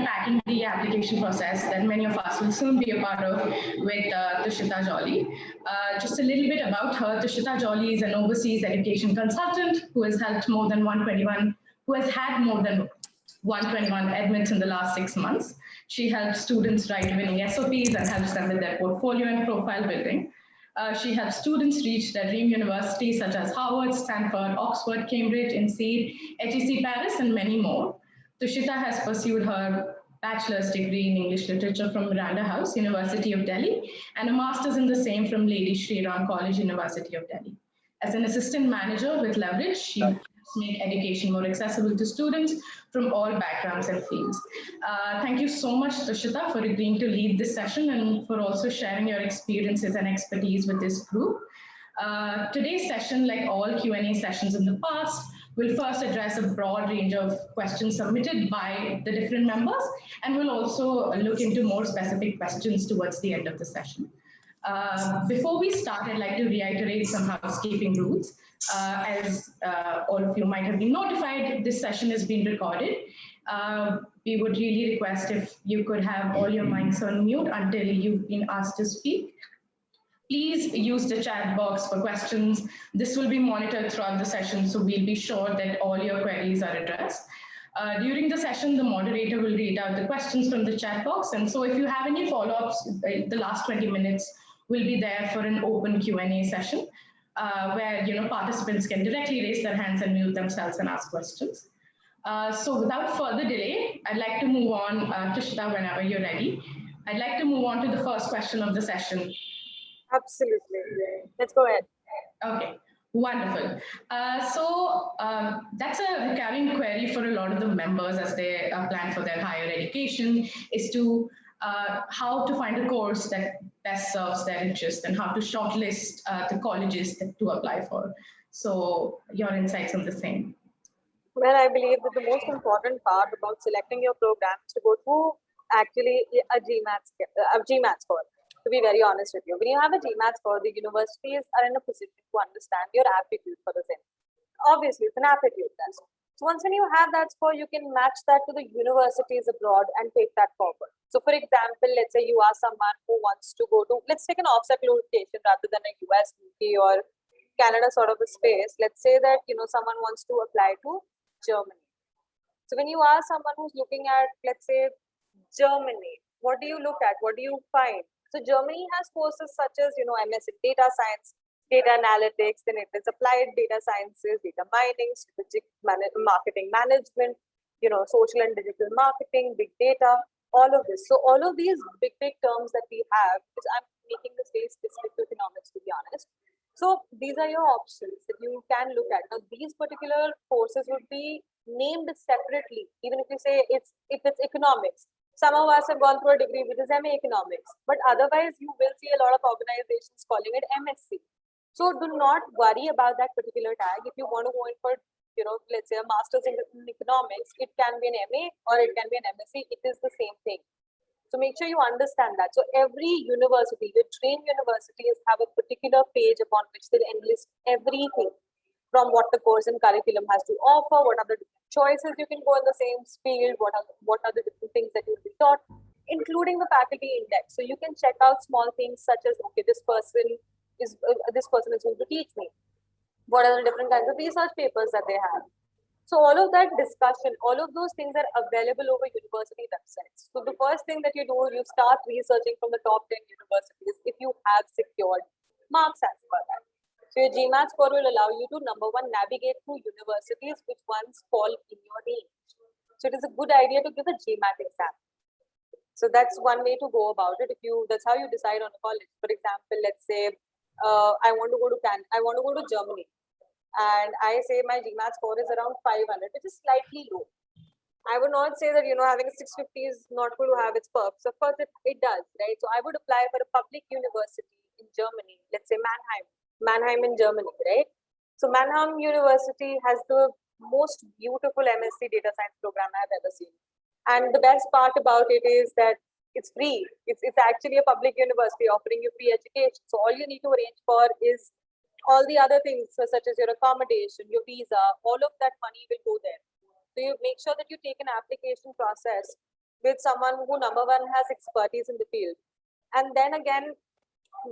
unpacking the application process that many of us will soon be a part of with Tushita Jolly. Just a little bit about her. Tushita Jolly is an overseas education consultant who has had more than 121 admits in the last 6 months. She helps students write winning SOPs and helps them with their portfolio and profile building. She helps students reach their dream universities such as Harvard, Stanford, Oxford, Cambridge, INSEAD, HEC Paris, and many more. Tushita has pursued her bachelor's degree in English literature from Miranda House, University of Delhi, and a master's in the same from Lady Shri Ram College, University of Delhi. As an assistant manager with Leverage, she helps make education more accessible to students from all backgrounds and fields. Thank you so much, Tushita, for agreeing to lead this session and for also sharing your experiences and expertise with this group. Today's session, like all Q&A sessions in the past, will first address a broad range of questions submitted by the different members, and we'll also look into more specific questions towards the end of the session. Before we start, I'd like to reiterate some housekeeping rules. As all of you might have been notified, this session is being recorded. We would really request if you could have all your mics on mute until you've been asked to speak. Please use the chat box for questions. This will be monitored throughout the session, so we'll be sure that all your queries are addressed. During the session, the moderator will read out the questions from the chat box. And so if you have any follow-ups, the last 20 minutes will be there for an open Q&A session where participants can directly raise their hands and mute themselves and ask questions. So without further delay, I'd like to move on, Tushita, whenever you're ready. I'd like to move on to the first question of the session. Absolutely. Let's go ahead. Okay, wonderful. So that's a recurring query for a lot of the members as they plan for their higher education, is to how to find a course that best serves their interest and how to shortlist the colleges to apply for. So your insights on the same. Well, I believe that the most important part about selecting your program is to go to actually a GMAT score. To be very honest with you, when you have a GMAT score, the universities are in a position to understand your aptitude for the same. Obviously, it's an aptitude test. So once when you have that score, you can match that to the universities abroad and take that forward. So for example, let's say you are someone who wants to go to, let's take an offset location rather than a US, UK or Canada sort of a space. Let's say that, someone wants to apply to Germany. So when you are someone who's looking at, let's say, Germany, what do you look at? What do you find? So Germany has courses such as, MS in data science, data analytics, then it is applied data sciences, data mining, strategic marketing management, social and digital marketing, big data, all of this. So all of these big terms that we have, is I'm making this very specific to economics, to be honest. So these are your options that you can look at. Now, these particular courses would be named separately, even if you say if it's economics. Some of us have gone through a degree which is MA Economics, but otherwise you will see a lot of organizations calling it MSc. So do not worry about that particular tag. If you want to go in for, let's say a master's in economics, it can be an MA or it can be an MSc. It is the same thing. So make sure you understand that. So every university, your dream universities have a particular page upon which they enlist everything from what the course and curriculum has to offer, what are the different choices you can go in the same field, what are the different things that you'll be taught, including the faculty index. So you can check out small things such as, okay, this person is going to teach me. What are the different kinds of research papers that they have? So all of that discussion, all of those things are available over university websites. So the first thing that you do, you start researching from the top 10 universities if you have secured marks as per that. So your GMAT score will allow you to, number one, navigate through universities which ones fall in your range. So it is a good idea to give a GMAT exam. So that's one way to go about it. That's how you decide on a college. For example, let's say I want to go to Germany, and I say my GMAT score is around 500, which is slightly low. I would not say that having a 650 is not going to have its perks. Of course, it does, right? So I would apply for a public university in Germany. Let's say Mannheim in Germany, right? So Mannheim University has the most beautiful MSc data science program I've ever seen. And the best part about it is that it's free. It's actually a public university offering you free education. So all you need to arrange for is all the other things, such as your accommodation, your visa, all of that money will go there. So you make sure that you take an application process with someone who number one has expertise in the field, and then again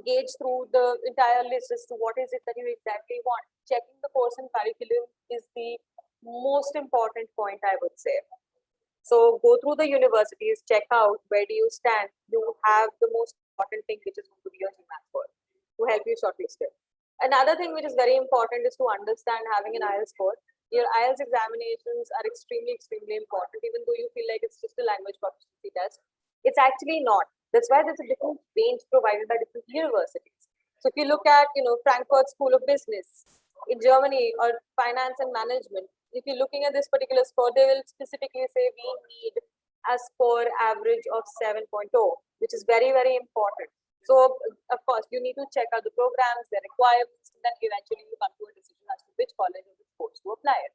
gauge through the entire list as to what is it that you exactly want. Checking the course and curriculum is the most important point, I would say. So go through the universities, check out where do you stand. You have the most important thing, which is going to be your GMAT score to help you shortlist it. Another thing which is very important is to understand having an IELTS score. Your IELTS examinations are extremely, extremely important, even though you feel like it's just a language proficiency test. It's actually not. That's why there's a different range provided by different universities. So if you look at, Frankfurt School of Business in Germany or finance and management, if you're looking at this particular score, they will specifically say we need a score average of 7.0, which is very, very important. So, of course, you need to check out the programs, their requirements, and then eventually you come to a decision as to which college or which course to apply it.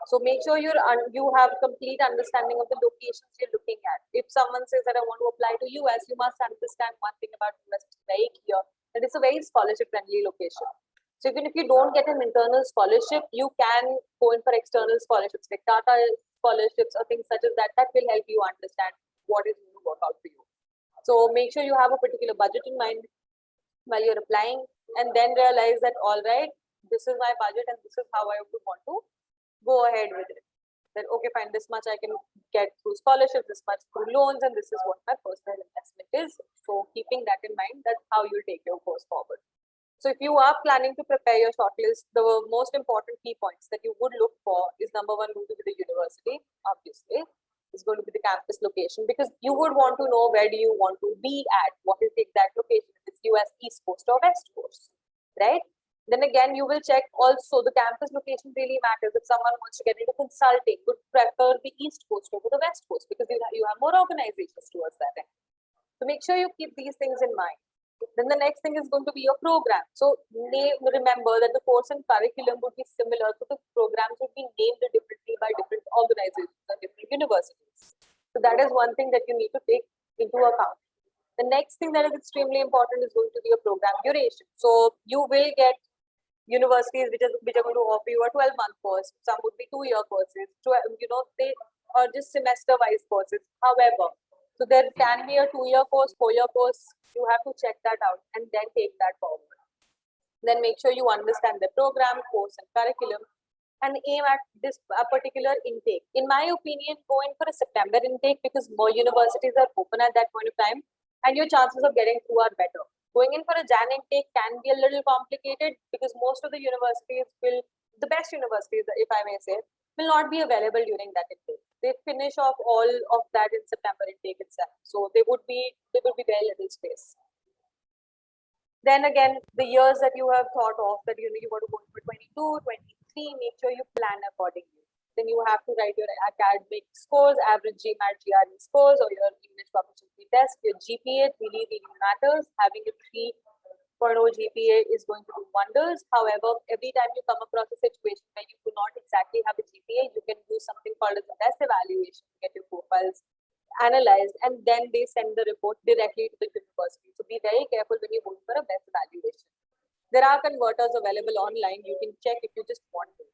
So make sure you have complete understanding of the locations you're looking at. If someone says that I want to apply to US, you must understand one thing about US, which is very clear, that it's a very scholarship-friendly location. So even if you don't get an internal scholarship, you can go in for external scholarships like Tata scholarships or things such as that. That will help you understand what is going to work out for you. So make sure you have a particular budget in mind while you're applying, and then realize that, all right, this is my budget and this is how I would want to go ahead with it. Then, okay, fine, this much I can get through scholarship, this much through loans, and this is what my personal investment is. So keeping that in mind, that's how you'll take your course forward. So if you are planning to prepare your shortlist, the most important key points that you would look for is number one, going to be the university, obviously. Is going to be the campus location, because you would want to know where do you want to be at, what is the exact location, if it's US East Coast or West Coast, right? Then again, you will check also the campus location really matters. If someone wants to get into consulting, would prefer the East Coast over the West Coast, because you have more organizations towards that end. So make sure you keep these things in mind. Then the next thing is going to be your program. So remember that the course and curriculum would be similar, so the programs would be named differently by different organizations or different universities. So that is one thing that you need to take into account. The next thing that is extremely important is going to be your program duration. So you will get universities which are going to offer you a 12-month course. Some would be 2-year courses. They are just semester-wise courses. However, so there can be a 2-year course, 4-year course. You have to check that out and then take that forward. Then make sure you understand the program, course, and curriculum, and aim at this particular intake. In my opinion, go in for a September intake, because more universities are open at that point of time, and your chances of getting through are better. Going in for a Jan intake can be a little complicated, because most of the universities the best universities, if I may say, will not be available during that intake. They finish off all of that in September intake itself. So they would be very little space. Then again, the years that you have thought of, that you want to go for 22, 23, make sure you plan accordingly. Then you have to write your academic scores, average GMAT, GRE scores, or your English proficiency test. Your GPA really, really matters. Having a 3.0 GPA is going to do wonders. However, every time you come across a situation where you do not exactly have a GPA, you can do something called as a test evaluation to get your profiles analyzed, and then they send the report directly to the university. So be very careful when you go for a best evaluation. There are converters available online. You can check if you just want to.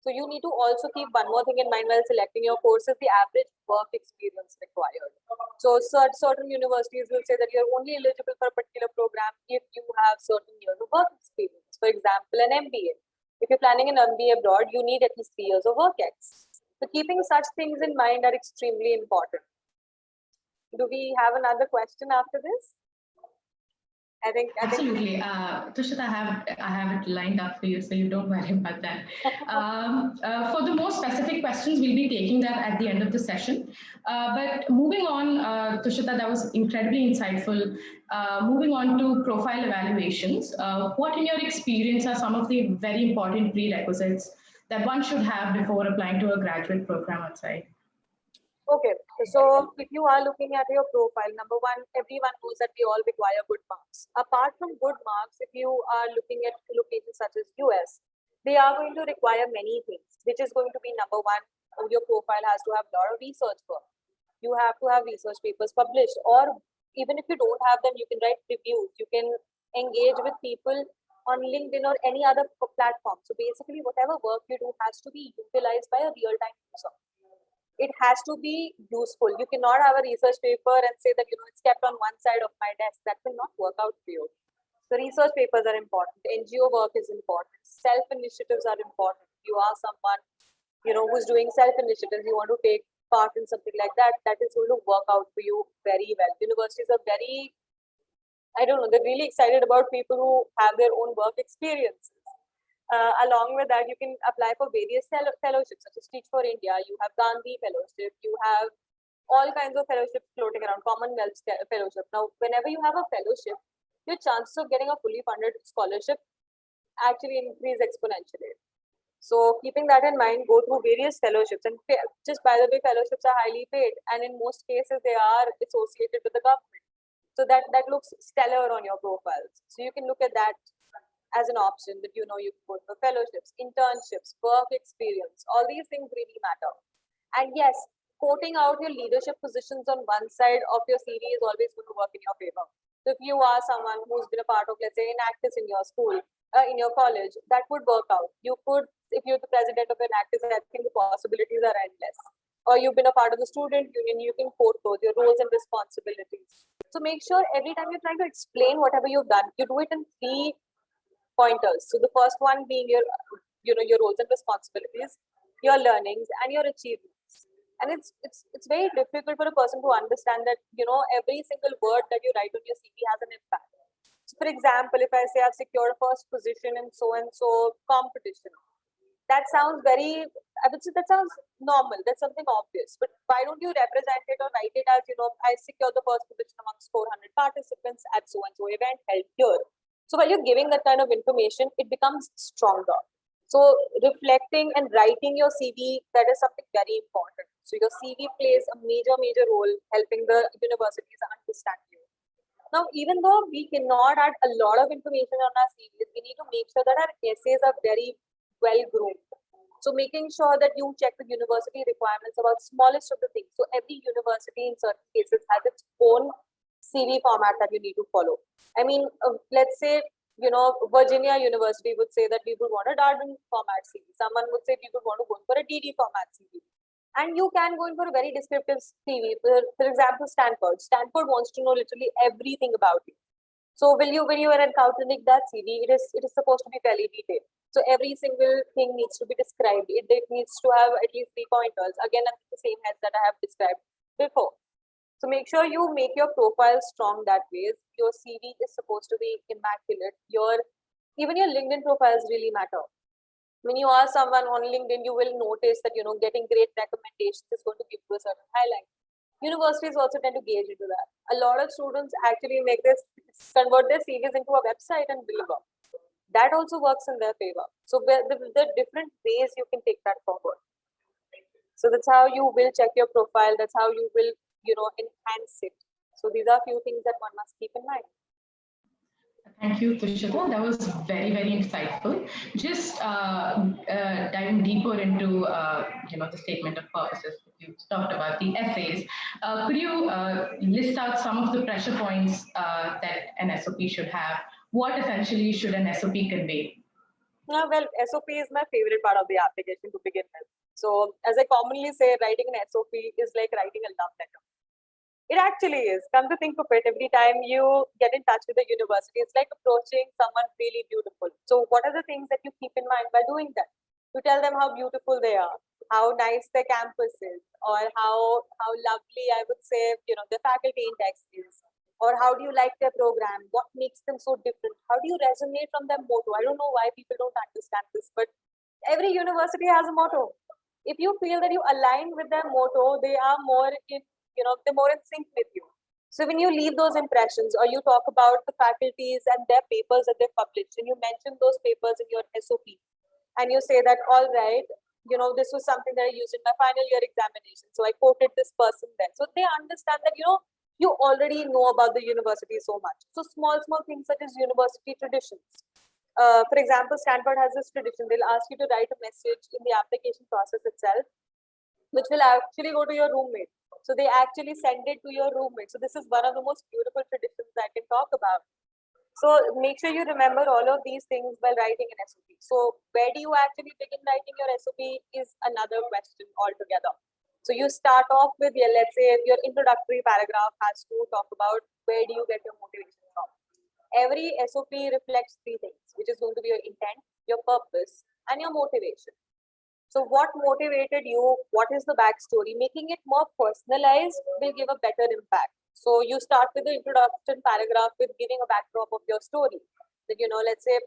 So you need to also keep one more thing in mind while selecting your courses: the average work experience required. So certain universities will say that you're only eligible for a particular program if you have certain years of work experience. For example, an MBA. If you're planning an MBA abroad, you need at least 3 years of work ex. So keeping such things in mind are extremely important. Do we have another question after this? I think Absolutely. Tushita, I have it lined up for you, so you don't worry about that. For the more specific questions, we'll be taking that at the end of the session. But moving on, Tushita, that was incredibly insightful. Moving on to profile evaluations, what in your experience are some of the very important prerequisites that one should have before applying to a graduate program outside? Okay, so if you are looking at your profile, number one, everyone knows that we all require good marks. Apart from good marks, if you are looking at locations such as US, they are going to require many things, which is going to be number one, your profile has to have a lot of research work. You have to have research papers published, or even if you don't have them, you can write reviews. You can engage with people on LinkedIn or any other platform. So basically, whatever work you do has to be utilized by a real-time user. It has to be useful. You cannot have a research paper and say that, it's kept on one side of my desk. That will not work out for you. So research papers are important. NGO work is important. Self-initiatives are important. You are someone, who's doing self-initiatives. You want to take part in something like that. That is going to work out for you very well. Universities are very, I don't know, they're really excited about people who have their own work experiences. Along with that, you can apply for various fellowships, such as Teach for India. You have Gandhi Fellowship. You have all kinds of fellowships floating around, Commonwealth Fellowship. Now, whenever you have a fellowship, your chances of getting a fully funded scholarship actually increase exponentially. So keeping that in mind, go through various fellowships. And just by the way, fellowships are highly paid. And in most cases, they are associated with the government. So that looks stellar on your profiles. So you can look at that as an option that, you can go for fellowships, internships, work experience. All these things really matter. And yes, quoting out your leadership positions on one side of your CV is always going to work in your favor. So if you are someone who's been a part of, let's say, Enactus in your school, in your college, that would work out. You could, if you're the president of Enactus, I think the possibilities are endless. Or you've been a part of the student union, you can quote those, your roles and responsibilities. So make sure every time you're trying to explain whatever you've done, you do it in 3 pointers. So the first one being your roles and responsibilities, your learnings, and your achievements. And it's very difficult for a person to understand that, every single word that you write on your CV has an impact. So for example, if I say I've secured a first position in so and so competition, that sounds very, I would say that sounds normal. That's something obvious. But why don't you represent it or write it as, I secured the first position amongst 400 participants at so and so event held here. So while you're giving that kind of information, it becomes stronger. So reflecting and writing your CV, that is something very important. So your CV plays a major role helping the universities understand you. Now, even though we cannot add a lot of information on our CVs, we need to make sure that our essays are very well groomed. So making sure that you check the university requirements about smallest of the things. So every university in certain cases has its own CV format that you need to follow. I mean, let's say, Virginia University would say that we would want a Darden format CV. Someone would say we would want to go for a DD format CV. And you can go in for a very descriptive CV. For example, Stanford. Stanford wants to know literally everything about you. So when you are encountering that CV, it is supposed to be fairly detailed. So every single thing needs to be described. It needs to have at least 3 pointers. Again, under the same heads that I have described before. So make sure you make your profile strong that way. Your CV is supposed to be immaculate. Even your LinkedIn profiles really matter. When you are someone on LinkedIn, you will notice that, getting great recommendations is going to give you a certain highlight. Universities also tend to gauge into that. A lot of students actually convert their CVs into a website and deliver. That also works in their favor. So there are different ways you can take that forward. So that's how you will check your profile. That's how you will, enhance it. So these are a few things that one must keep in mind. Thank you, Tushita. That was very insightful. Just diving deeper into the statement of purposes that you talked about, the essays. Could you list out some of the pressure points that an SOP should have? What essentially should an SOP convey? Well, SOP is my favorite part of the application to begin with. So as I commonly say, writing an SOP is like writing a love letter. It actually is. Come to think of it, every time you get in touch with the university, it's like approaching someone really beautiful. So what are the things that you keep in mind by doing that? You tell them how beautiful they are, how nice their campus is, or how lovely, I would say, the faculty index is, or how do you like their program? What makes them so different? How do you resonate from their motto? I don't know why people don't understand this, but every university has a motto. If you feel that you align with their motto, they are more they're more in sync with you. So when you leave those impressions, or you talk about the faculties and their papers that they've published, and you mention those papers in your SOP, and you say that, all right, this was something that I used in my final year examination. So I quoted this person then. So they understand that, you already know about the university so much. So small things such as university traditions. For example, Stanford has this tradition. They'll ask you to write a message in the application process itself, which will actually go to your roommate. So they actually send it to your roommate. So this is one of the most beautiful traditions I can talk about. So make sure you remember all of these things while writing an SOP. So where do you actually begin writing your SOP is another question altogether. So you start off with, yeah, let's say your introductory paragraph has to talk about where do you get your motivation from. Every SOP reflects three things, which is going to be your intent, your purpose, and your motivation. So what motivated you? What is the backstory? Making it more personalized will give a better impact. So you start with the introduction paragraph with giving a backdrop of your story. That, you know, let's say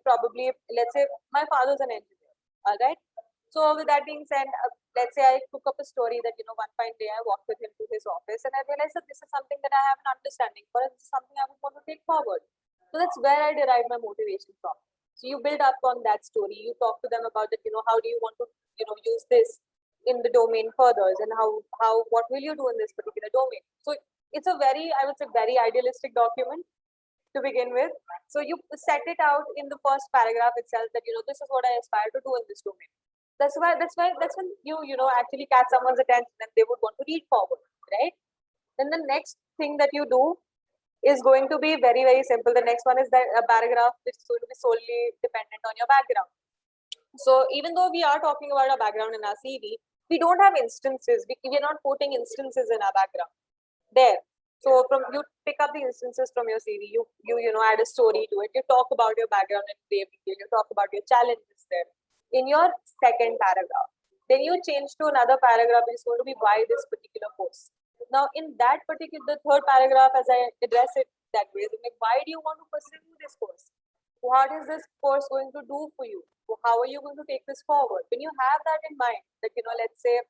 my father's an engineer. All right. So with that being said, let's say I took up a story that, you know, one fine day I walked with him to his office and I realized that this is something that I have an understanding for, and this is something I would want to take forward. So that's where I derive my motivation from. So you build up on that story. You talk to them about that, you know, how do you want to, you know, use this in the domain further, and what will you do in this particular domain. So it's a very, I would say, very idealistic document to begin with. So you set it out in the first paragraph itself that, you know, this is what I aspire to do in this domain. That's when you know, actually catch someone's attention and they would want to read forward, right? Then the next thing that you do is going to be very, very simple. The next one is that a paragraph which is going to be solely dependent on your background. So even though we are talking about our background in our CV, we don't have instances. We're not putting instances in our background there. So from you pick up the instances from your CV, you know, add a story to it. You talk about your background in grave detail. You talk about your challenges there in your second paragraph. Then you change to another paragraph which is going to be why this particular course. Now in that particular, the third paragraph, as I address it that way, like, why do you want to pursue this course? What is this course going to do for you? How are you going to take this forward? When you have that in mind, that, you know, let's say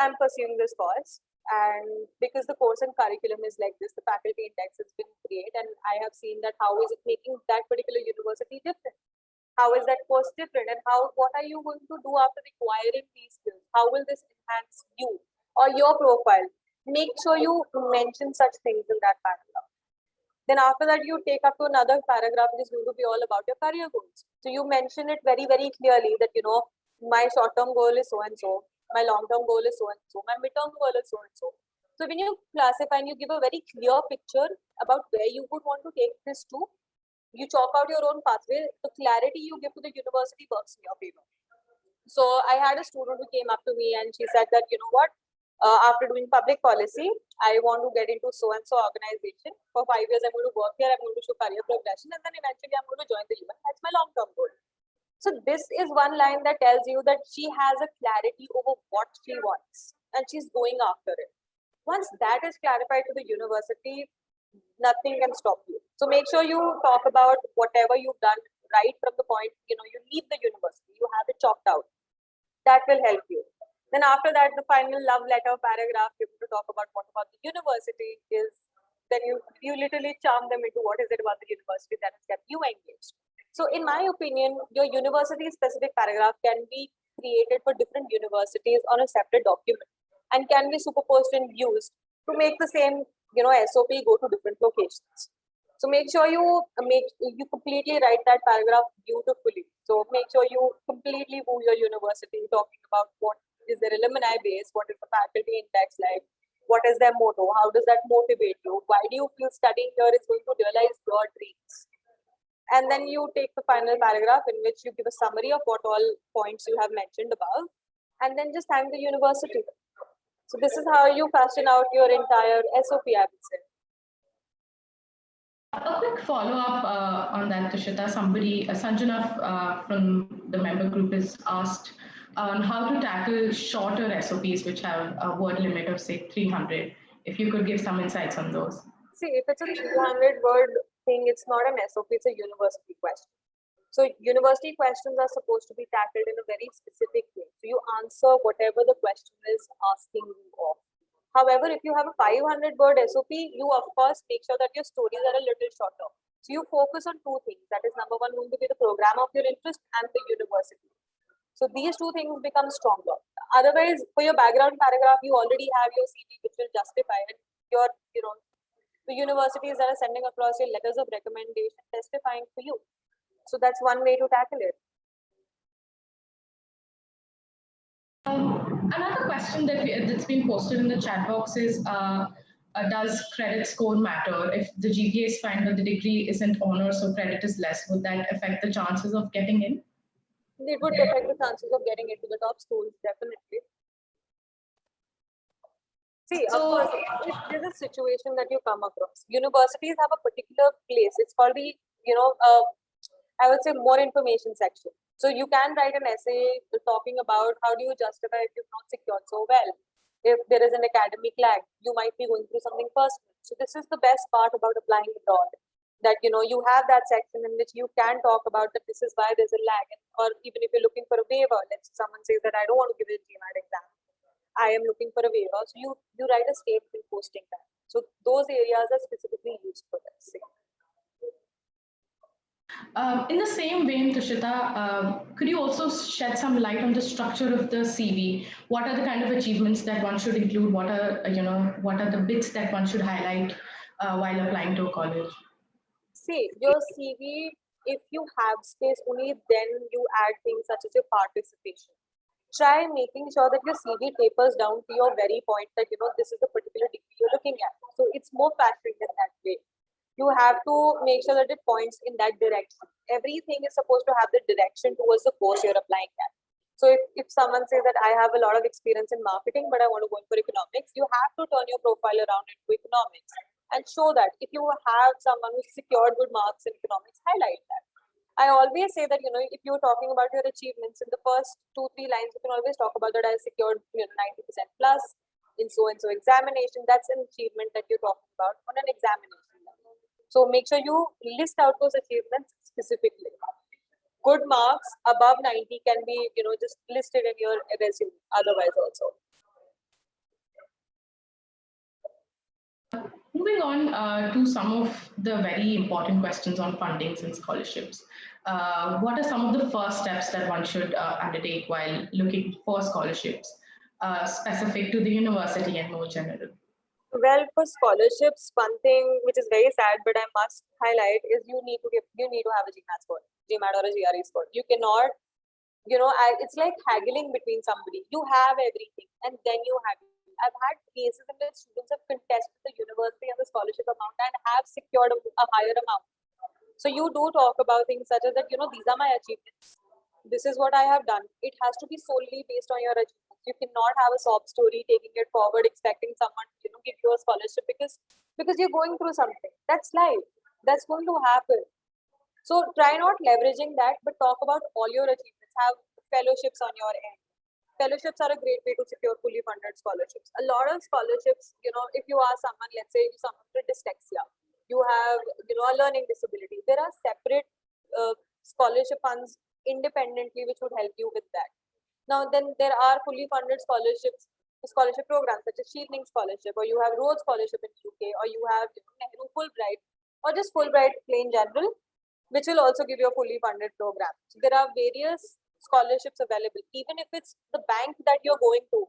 I'm pursuing this course, and because the course and curriculum is like this, the faculty index has been created, and I have seen that how is it making that particular university different? How is that course different? And what are you going to do after acquiring these skills? How will this enhance you or your profile? Make sure you mention such things in that paragraph. Then after that, you take up to another paragraph which is going to be all about your career goals. So you mention it very, very clearly that, you know, my short-term goal is so and so, my long-term goal is so and so, my mid-term goal is so and so. So when you classify and you give a very clear picture about where you would want to take this to, you chalk out your own pathway. The clarity you give to the university works in your favor. So I had a student who came up to me and she said that, you know what, after doing public policy, I want to get into so-and-so organization. For 5 years, I'm going to work here, I'm going to show career progression, and then eventually I'm going to join the UN. That's my long-term goal. So this is one line that tells you that she has a clarity over what she wants, and she's going after it. Once that is clarified to the university, nothing can stop you. So make sure you talk about whatever you've done right from the point, you know, you leave the university, you have it chalked out. That will help you. Then after that, the final love letter paragraph, you have to talk about what about the university is. Then you literally charm them into what is it about the university that has kept you engaged. So in my opinion, your university specific paragraph can be created for different universities on a separate document and can be superposed and used to make the same, you know, SOP go to different locations. So make sure you completely write that paragraph beautifully. So make sure you completely woo your university, talking about what is their alumni base, what is the faculty index like, what is their motto, how does that motivate you, why do you feel studying here is going to realize your dreams. And then you take the final paragraph in which you give a summary of what all points you have mentioned above, and then just thank the university. So this is how you fashion out your entire SOP, I would say. A quick follow-up on that, Tushita. Sanjana from the member group is asked on how to tackle shorter SOPs which have a word limit of say 300. If you could give some insights on those. See, if it's a 300-word thing, it's not an SOP, it's a university question. So university questions are supposed to be tackled in a very specific way. So you answer whatever the question is asking you of. However, if you have a 500-word SOP, you of course make sure that your stories are a little shorter. So you focus on two things. That is number one, going to be the program of your interest and the university. So these two things become stronger. Otherwise, for your background paragraph, you already have your CV which will justify it. Your, you know, the universities that are sending across your letters of recommendation testifying for you. So that's one way to tackle it. Another question that's been posted in the chat box is, does credit score matter? If the GPA is fine, but the degree isn't honors, so credit is less, would that affect the chances of getting in? It would affect the chances of getting into the top schools, definitely. See, of So, course, if there's a situation that you come across, universities have a particular place. It's called the, I would say more information section. So you can write an essay talking about how do you justify if you've not secured so well. If there is an academic lag, you might be going through something personal. So this is the best part about applying abroad, that you have that section in which you can talk about that this is why there's a lag, or even if you're looking for a waiver, let's say someone says that I don't want to give a GMAT exam, I am looking for a waiver. So you write a statement posting that. So those areas are specifically used for this. in the same vein, Tushita, could you also shed some light on the structure of the CV? What are the kind of achievements that one should include? What are what are the bits that one should highlight while applying to a college? See, your CV, if you have space, only then you add things such as your participation. Try making sure that your CV tapers down to your very point that this is the particular degree you're looking at. So it's more flattering in that way. You have to make sure that it points in that direction. Everything is supposed to have the direction towards the course you're applying at. So if someone says that I have a lot of experience in marketing, but I want to go in for economics, you have to turn your profile around into economics and show that. If you have someone who's secured good marks in economics, highlight that. I always say that, if you're talking about your achievements in the first 2-3 lines, you can always talk about that I secured 90% plus in so and so examination. That's an achievement that you're talking about on an examination. So make sure you list out those achievements specifically. Good marks above 90 can be, just listed in your resume otherwise also. Moving on to some of the very important questions on fundings and scholarships. What are some of the first steps that one should undertake while looking for scholarships, specific to the university and more general? Well, for scholarships, one thing which is very sad, but I must highlight is you need to have a GMAT score, GMAT or a GRE score. You cannot, it's like haggling between somebody. You have everything, and then you haggle. I've had cases in which students have contested the university and the scholarship amount and have secured a higher amount. So you do talk about things such as that, these are my achievements. This is what I have done. It has to be solely based on your achievements. You cannot have a sob story taking it forward, expecting someone to give you a scholarship because you're going through something. That's life. That's going to happen. So try not leveraging that, but talk about all your achievements. Have fellowships on your end. Fellowships are a great way to secure fully funded scholarships. A lot of scholarships, if you are someone, let's say someone with dyslexia, you have, a learning disability, there are separate scholarship funds independently which would help you with that. Now, then there are fully funded scholarship programs such as Shielding Scholarship, or you have Rhodes Scholarship in UK, or you have Nehru Fulbright, or just Fulbright plain general, which will also give you a fully funded program. So there are various scholarships available, even if it's the bank that you're going to.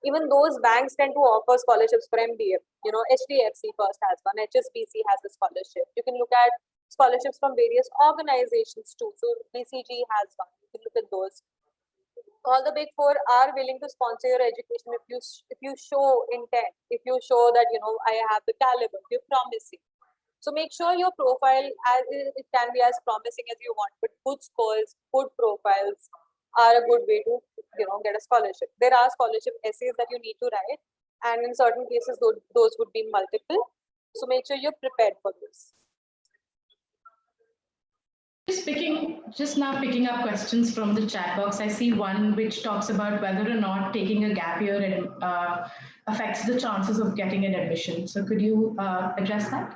Even those banks tend to offer scholarships for MBA. HDFC first has one, HSBC has a scholarship. You can look at scholarships from various organizations too. So BCG has one. You can look at those. All the big four are willing to sponsor your education if you show intent, if you show that I have the caliber, you're promising. So make sure your profile it can be as promising as you want, but good scores, good profiles are a good way to get a scholarship. There are scholarship essays that you need to write, and in certain cases those would be multiple. So make sure you're prepared for this. Just now picking up questions from the chat box, I see one which talks about whether or not taking a gap year affects the chances of getting an admission. So could you address that?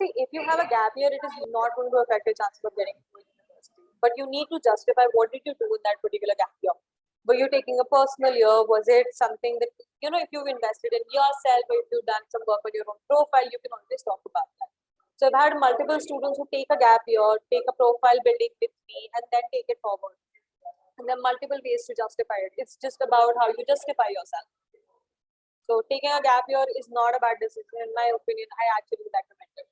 See, if you have a gap year, it is not going to affect your chances of getting into a university. But you need to justify what did you do in that particular gap year. Were you taking a personal year? Was it something that, if you've invested in yourself, or if you've done some work on your own profile, you can always talk about that. So I've had multiple students who take a gap year, take a profile building with me, and then take it forward. And there are multiple ways to justify it. It's just about how you justify yourself. So taking a gap year is not a bad decision. In my opinion, I actually recommend it.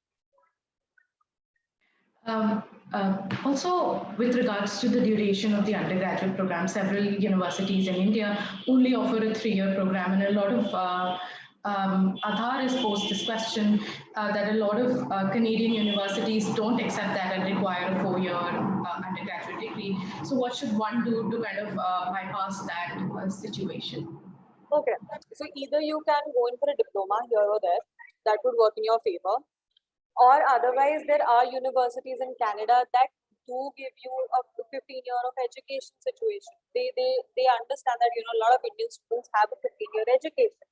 Also, with regards to the duration of the undergraduate program, several universities in India only offer a 3-year program, and a lot of Aadhar has posed this question that a lot of Canadian universities don't accept that and require a 4-year undergraduate degree. So what should one do to kind of bypass that situation? Okay, so either you can go in for a diploma here or there, that would work in your favor, or otherwise there are universities in Canada that do give you a 15-year of education situation. They understand that a lot of Indian students have a 15-year education.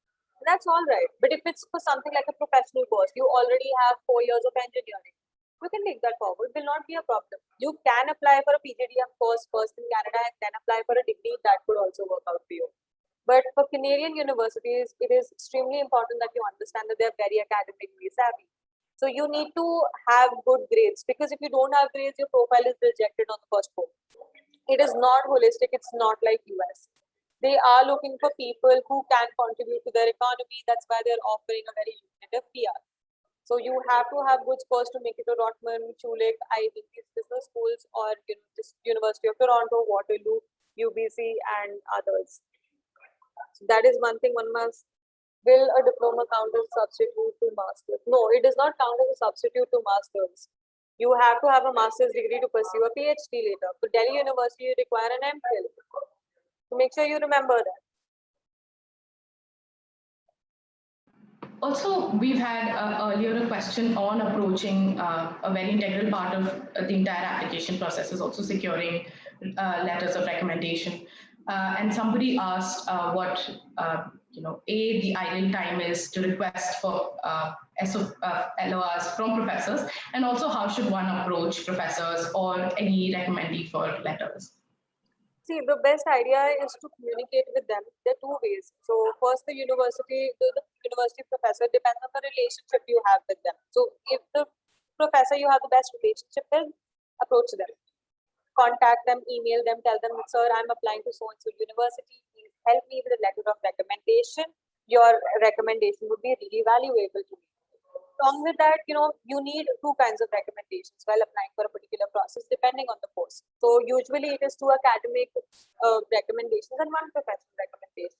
That's all right. But if it's for something like a professional course, you already have 4 years of engineering. You can take that forward. Will not be a problem. You can apply for a PGDM course first in Canada and then apply for a degree. That could also work out for you. But for Canadian universities, it is extremely important that you understand that they're very academically savvy. So you need to have good grades, because if you don't have grades, your profile is rejected on the first go. It is not holistic. It's not like US. They are looking for people who can contribute to their economy. That's why they're offering a very lucrative PR. So you have to have good scores to make it to Rotman, Schulich, Ivy, these business schools, or just University of Toronto, Waterloo, UBC, and others. So that is one thing one must. Will a diploma count as a substitute to master's? No, it does not count as a substitute to master's. You have to have a master's degree to pursue a PhD later. For Delhi University, you require an MPhil. So make sure you remember that. Also, we've had earlier a question on approaching a very integral part of the entire application process is also securing letters of recommendation. And somebody asked what the ideal time is to request for LORs from professors, and also how should one approach professors or any recommendee for letters. See, the best idea is to communicate with them. There are two ways. So first, the university professor depends on the relationship you have with them. So if the professor you have the best relationship with, approach them. Contact them, email them, tell them, sir, I'm applying to so-and-so university. Please help me with a letter of recommendation. Your recommendation would be really valuable to me. Along with that, you need two kinds of recommendations while applying for a particular process, depending on the course. So usually it is two academic recommendations and one professional recommendation.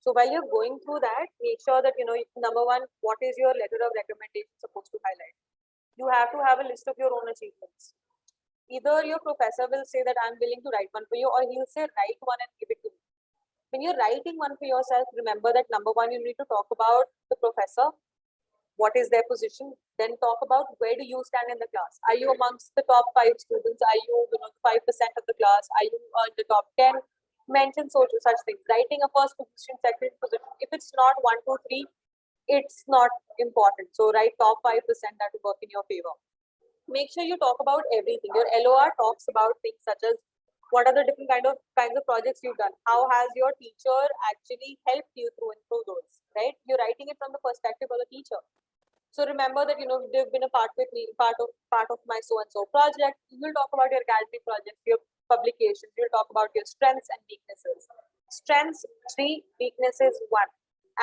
So while you're going through that, make sure that, number one, what is your letter of recommendation supposed to highlight? You have to have a list of your own achievements. Either your professor will say that I'm willing to write one for you, or he'll say write one and give it to me. When you're writing one for yourself, remember that number one, you need to talk about the professor, what is their position, then talk about where do you stand in the class. Are you amongst the top 5 students? Are you 5% of the class? Are you in the top 10? Mention such things. Writing a first position, second position. If it's not 1, 2, 3, it's not important. So write top 5%, that will work in your favor. Make sure you talk about everything. Your LOR talks about things such as what are the different kinds of projects you've done. How has your teacher actually helped you through those, right? You're writing it from the perspective of the teacher. So remember that they've been a part with me, part of my so-and-so project. You will talk about your academic projects, your publications. You'll talk about your strengths and weaknesses. Strengths 3, weaknesses 1,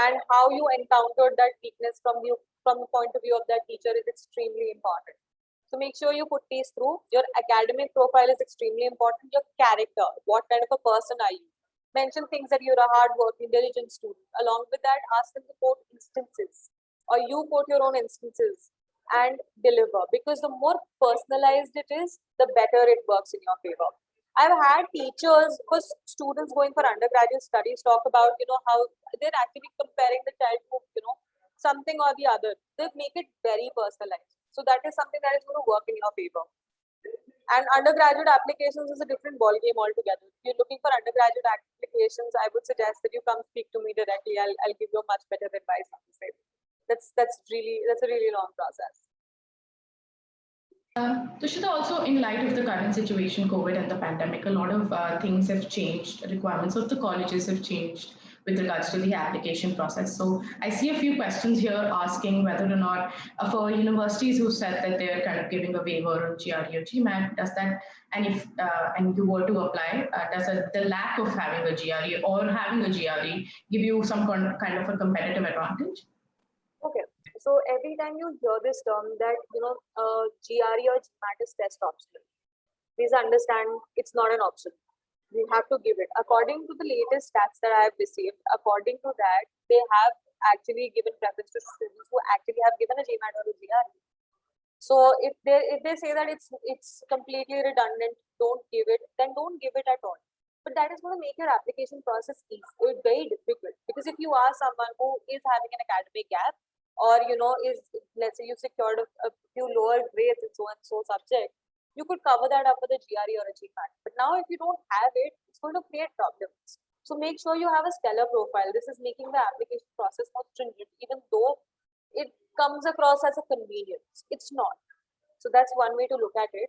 and how you encountered that weakness from the point of view of that teacher is extremely important. So make sure you put these through. Your academic profile is extremely important. Your character, what kind of a person are you? Mention things that you're a hardworking, diligent student. Along with that, ask them to quote instances, or you quote your own instances and deliver, because the more personalized it is, the better it works in your favor. I've had teachers for students going for undergraduate studies talk about how they're actually comparing the child to something or the other. They make it very personalized. So that is something that is going to work in your favor. And undergraduate applications is a different ball game altogether. If you're looking for undergraduate applications, I would suggest that you come speak to me directly. I'll give you a much better advice on this. That's a really long process. Tushita, also in light of the current situation, COVID and the pandemic, a lot of things have changed. Requirements of the colleges have changed with regards to the application process. So I see a few questions here asking whether or not for universities who said that they're kind of giving a waiver on GRE or GMAT, does that, and if and you were to apply, does the lack of having a GRE or having a GRE give you some kind of a competitive advantage? Okay. So every time you hear this term that GRE or GMAT is test optional, please understand it's not an option. You have to give it. According to the latest stats that I have received, according to that, they have actually given preference to students who actually have given a GMAT or a GRE. So if they say that it's completely redundant, don't give it, then don't give it at all. but that is going to make your application process very difficult. Because if you are someone who is having an academic gap, or is, let's say you secured a few lower grades in so and so subject, you could cover that up with a GRE or a GMAT. But now if you don't have it, it's going to create problems. So make sure you have a stellar profile. This is making the application process more stringent, even though it comes across as a convenience. It's not. So that's one way to look at it.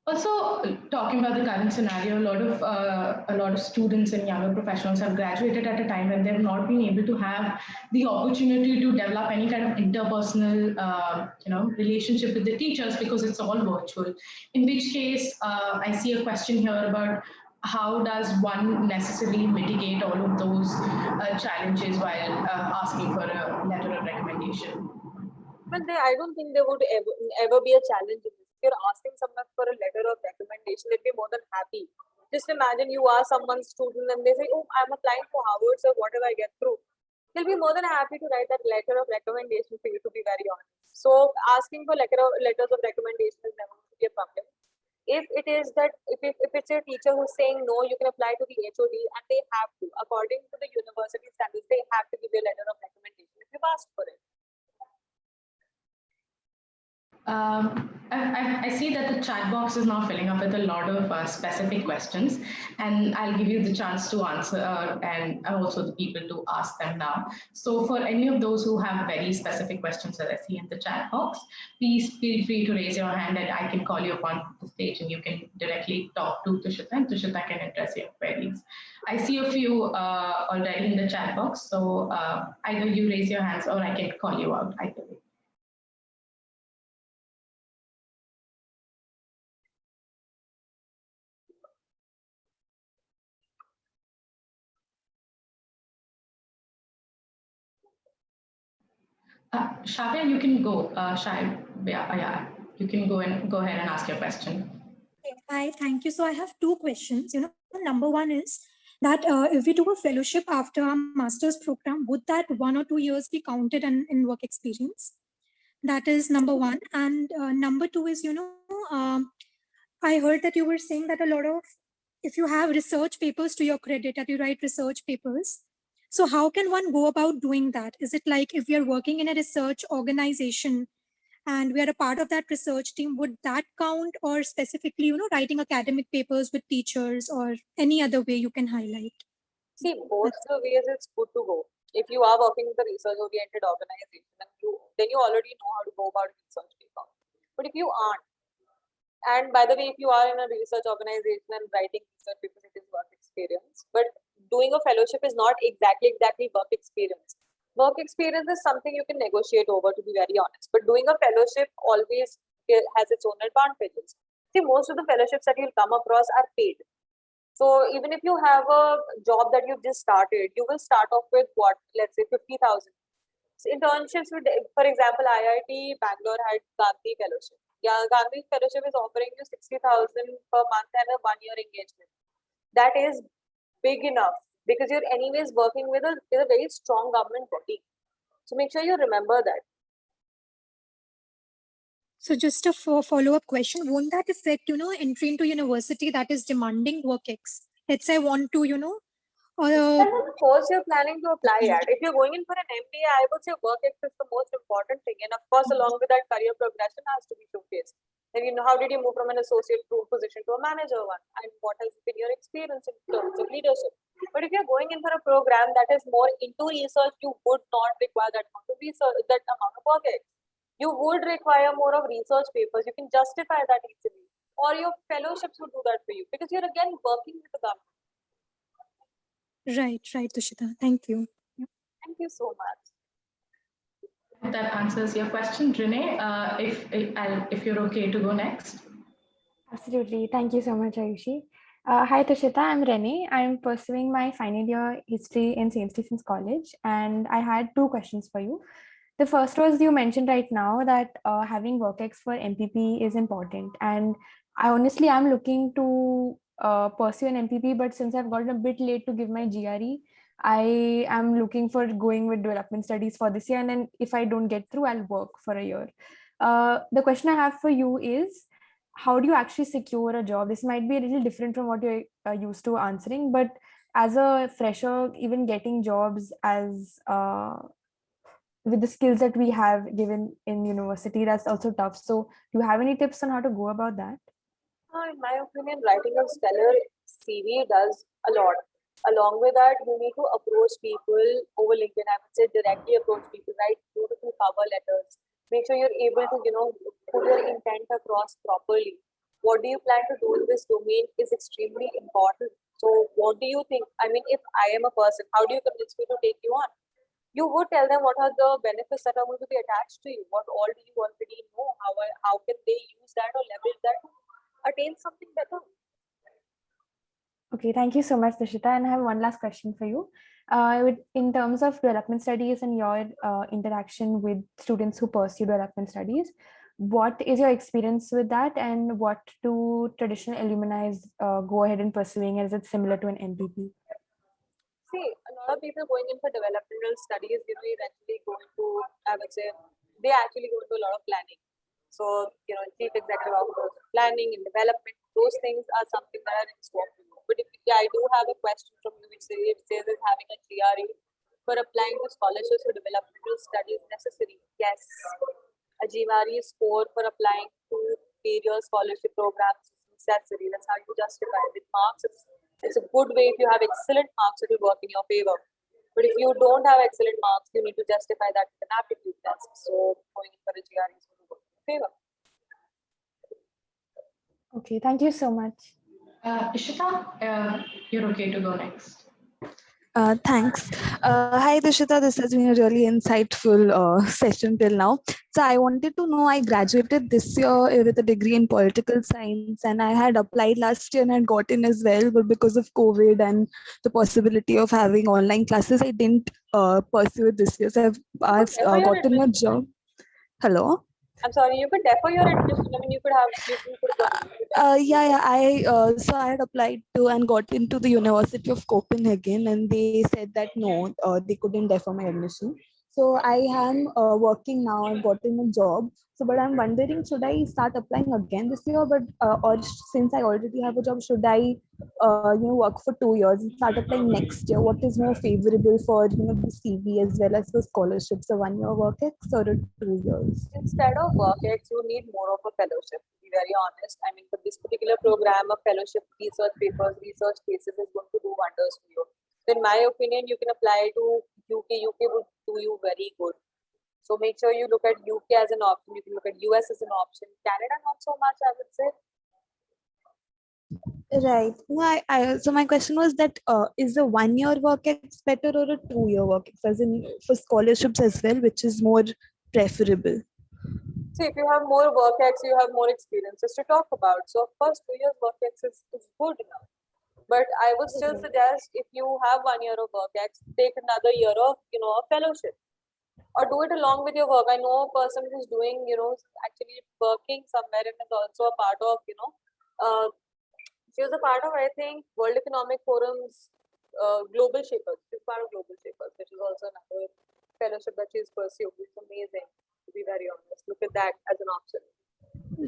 Also, talking about the current scenario, a lot of students and younger professionals have graduated at a time when they've not been able to have the opportunity to develop any kind of interpersonal, relationship with the teachers because it's all virtual. In which case, I see a question here about how does one necessarily mitigate all of those challenges while asking for a letter of recommendation? Well, I don't think there would ever be a challenge in this. If you're asking someone for a letter of recommendation, they'd be more than happy. Just imagine you are someone's student and they say, "Oh, I'm applying for Harvard, so whatever I get through." They'll be more than happy to write that letter of recommendation for you, to be very honest. So asking for letters of recommendation is never going to be a problem. If it is that if it's a teacher who's saying no, you can apply to the HOD, and they have to, according to the university standards, they have to give you a letter of recommendation if you've asked for it. I see that the chat box is now filling up with a lot of specific questions, and I'll give you the chance to answer and also the people to ask them now. So for any of those who have very specific questions that I see in the chat box, please feel free to raise your hand and I can call you upon the stage and you can directly talk to Tushita and Tushita can address your queries. I see a few already in the chat box, so either you raise your hands or I can call you out either way. Shavya, you can go. Yeah, you can go ahead and ask your question. Hi, thank you. So I have two questions. Number one is that if we do a fellowship after our master's program, would that 1 or 2 years be counted in work experience? That is number one. And number two is, I heard that you were saying that a lot of, if you have research papers to your credit, that you write research papers. So how can one go about doing that? Is it like if we are working in a research organization and we are a part of that research team, would that count, or specifically, writing academic papers with teachers, or any other way you can highlight? See, both the ways it's good to go. If you are working with a research-oriented organization, then you already know how to go about research paper. But if you aren't, and by the way, if you are in a research organization and writing research papers, it is work experience. But doing a fellowship is not exactly work experience. Work experience is something you can negotiate over, to be very honest. But doing a fellowship always has its own advantages. See, most of the fellowships that you'll come across are paid. So even if you have a job that you've just started, you will start off with what, let's say 50,000. So internships with, for example, IIT Bangalore had Gandhi Fellowship. Yeah, Gandhi Fellowship is offering you 60,000 per month and a 1-year engagement. That is big enough because you're anyways working with a very strong government body. So make sure you remember that. So just a follow-up question, won't that affect, entry into university that is demanding work ex? Let's say I want to, Depends on the course you're planning to apply at. If you're going in for an MBA, I would say work ex is the most important thing. And of course, along with that, career progression has to be showcased. Then, how did you move from an associate position to a manager one? And what has been your experience in terms of leadership? But if you're going in for a program that is more into research, you would not require that amount of research, that amount of work ex. You would require more of research papers. You can justify that easily. Or your fellowships would do that for you because you're again working with the government. Right, Tushita. Thank you. Thank you so much. That answers your question, Renee. If you're okay to go next. Absolutely. Thank you so much, Ayushi. Hi, Tushita. I'm Renee. I'm pursuing my final year history in St. Stephen's College, and I had two questions for you. The first was, you mentioned right now that having WorkX for MPP is important, and I honestly am looking to pursue an MPP, but since I've gotten a bit late to give my GRE, I am looking for going with development studies for this year, and then if I don't get through, I'll work for a year. The question I have for you is, how do you actually secure a job? This might be a little different from what you're used to answering, but as a fresher, even getting jobs as with the skills that we have given in university, that's also tough. So do you have any tips on how to go about that? In my opinion, writing a stellar CV does a lot. Along with that, you need to approach people over LinkedIn. I would say directly approach people, write beautiful cover letters. Make sure you're able to, put your intent across properly. What do you plan to do in this domain is extremely important. So, what do you think? I mean, if I am a person, how do you convince me to take you on? You would tell them what are the benefits that are going to be attached to you. What all do you already know? How can they use that or leverage that to attain something better? Okay, thank you so much, Dishita. And I have one last question for you. In terms of development studies and your interaction with students who pursue development studies, what is your experience with that, and what do traditional alumni go ahead and pursuing? Is it similar to an MPP? See, a lot of people going in for developmental studies, eventually go into, I would say, they actually go into a lot of planning. So, chief executive officer planning and development, those things are something that are in scope to you. But I do have a question from you, which says is having a GRE for applying to scholarships for developmental studies necessary. Yes, a GRE score for applying to various scholarship programs is necessary. That's how you justify it. With marks, it's a good way. If you have excellent marks, it will work in your favor. But if you don't have excellent marks, you need to justify that with an aptitude test. So going in for a GRE is going to work in your favor. Okay, thank you so much. Ishita, you're okay to go next. Thanks. Hi, Dishita. This has been a really insightful session till now. So I wanted to know, I graduated this year with a degree in political science, and I had applied last year and had got in as well. But because of COVID and the possibility of having online classes, I didn't pursue it this year. So I've gotten a job. Hello? I'm sorry, you could defer your admission. I mean, you could have. Yeah. So I had applied to and got into the University of Copenhagen, and they said that no, they couldn't defer my admission. So I am working now. I've gotten a job. So, but I'm wondering, should I start applying again this year? But or since I already have a job, should I, work for 2 years and start applying next year? What is more favorable for the CV as well as for scholarships? A 1 year work ex or a 2 years? Instead of work ex, you need more of a fellowship. To be very honest, I mean, for this particular program, a fellowship, research papers, research cases is going to do wonders for you. So in my opinion, you can apply to UK. UK would do you very good. So make sure you look at UK as an option. You can look at US as an option. Canada, not so much, I would say. Right. No, so my question was that is a 1 year work ex better or a 2 year work ex, as in for scholarships as well, which is more preferable? See, if you have more work ex, you have more experiences to talk about. So of course, 2 years work ex is good enough. But I would still suggest, if you have 1 year of work ex, take another year of, a fellowship. Or do it along with your work. I know a person who's doing, actually working somewhere and is also a part of, she was a part of, I think, World Economic Forum's Global Shapers. She's part of Global Shapers, which is also another fellowship that she's pursued. It's amazing, to be very honest. Look at that as an option.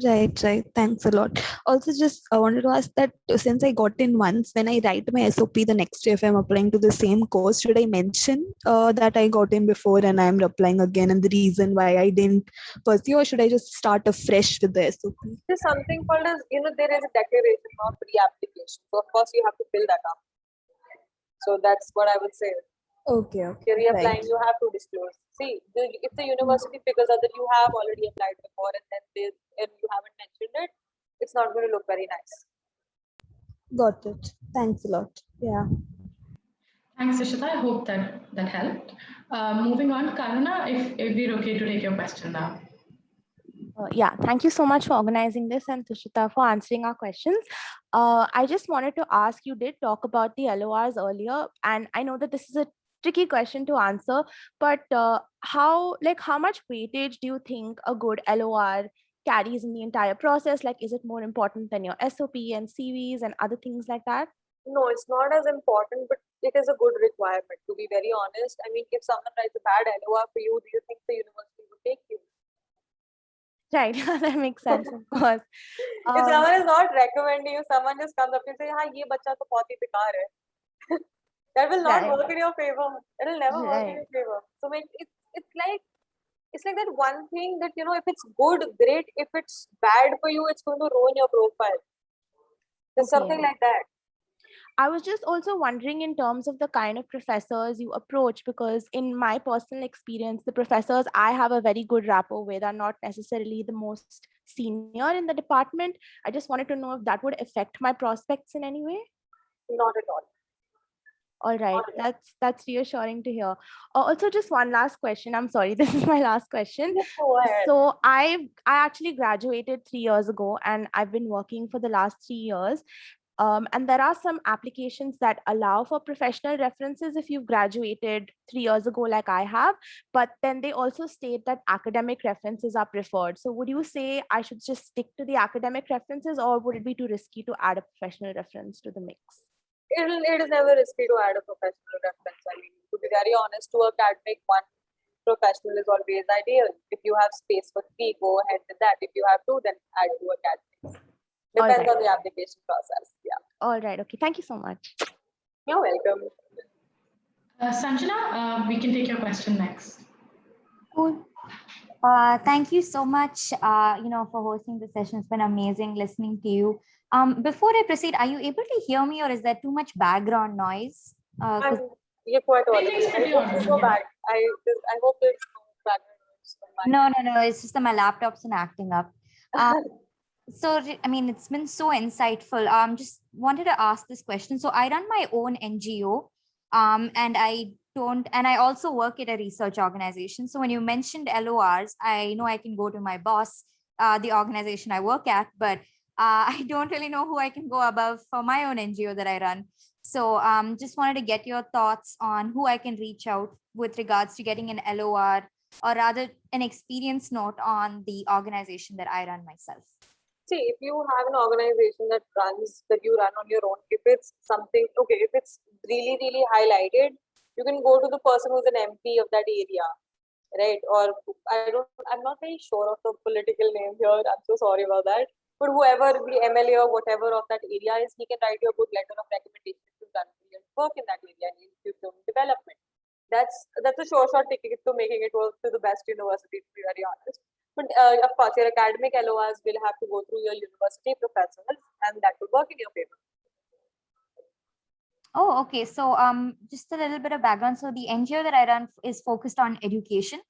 Right. Thanks a lot. Also, just I wanted to ask that since I got in once, when I write my SOP the next year, if I'm applying to the same course, should I mention that I got in before and I'm applying again and the reason why I didn't pursue, or should I just start afresh with the SOP? There's something called as, there is a declaration of pre-application. So of course you have to fill that up. So that's what I would say. Okay. If you're reapplying, you have to disclose. See, if the university figures out that you have already applied before and then you haven't mentioned it, it's not going to look very nice. Got it. Thanks a lot. Yeah. Thanks, Ishita. I hope that helped. Moving on, Karuna, if we're okay to take your question now. Yeah, thank you so much for organizing this and Tushita for answering our questions. I just wanted to ask, you did talk about the LORs earlier, and I know that this is a tricky question to answer, but how much weightage do you think a good LOR carries in the entire process? Like, is it more important than your SOP and CVs and other things like that? No, it's not as important, but it is a good requirement, to be very honest. I mean, if someone writes a bad LOR for you, do you think the university would take you? Right, that makes sense, of course. If someone is not recommending you, someone just comes up and say, "Ha, ye bacha to bahut hi bekar hai." That will not Right. work in your favor. It will never work in Right. your favor. So it's like that one thing that, you know, if it's good, great. If it's bad for you, it's going to ruin your profile. There's something Okay. like that. I was just also wondering in terms of the kind of professors you approach, because in my personal experience, the professors I have a very good rapport with are not necessarily the most senior in the department. I just wanted to know if that would affect my prospects in any way. Not at all. All right, Not at all. that's reassuring to hear. Also, just one last question. I'm sorry, this is my last question. Just go ahead. So I actually graduated 3 years ago, and I've been working for the last 3 years. And there are some applications that allow for professional references if you've graduated 3 years ago, like I have, but then they also state that academic references are preferred. So would you say I should just stick to the academic references, or would it be too risky to add a professional reference to the mix? It is never risky to add a professional reference. I mean, to be very honest, to academic, one professional is always ideal. If you have space for 3, go ahead with that. If you have 2, then add 2 academics. Depends right. on the application process. Yeah. All right. Okay. Thank you so much. You're welcome. Sanjana, we can take your question next. Cool. Thank you so much, for hosting the session. It's been amazing listening to you. Before I proceed, are you able to hear me, or is there too much background noise? You're quite I audible. think it's pretty I hope there's no audible, yeah. I hope there's no background noise from my No. It's just that my laptop's not acting up. So, I mean, it's been so insightful. Just wanted to ask this question. So I run my own NGO, and I also work at a research organization. So when you mentioned LORs, I know I can go to my boss, the organization I work at, but I don't really know who I can go above for my own NGO that I run. So just wanted to get your thoughts on who I can reach out with regards to getting an LOR, or rather an experience note on the organization that I run myself. See, if you have an organization that you run on your own, if it's something, okay, if it's really, really highlighted, you can go to the person who's an MP of that area, right? Or I'm not very sure of the political name here. I'm so sorry about that. But whoever the MLA or whatever of that area is, he can write you a good letter of recommendation if you've done brilliant work in that area and you've done development. That's a sure shot ticket to making it work to the best university, to be very honest. But of course, your academic LORs will have to go through your university professors, and that will work in your favor. Oh, okay. So just a little bit of background. So the NGO that I run is focused on education.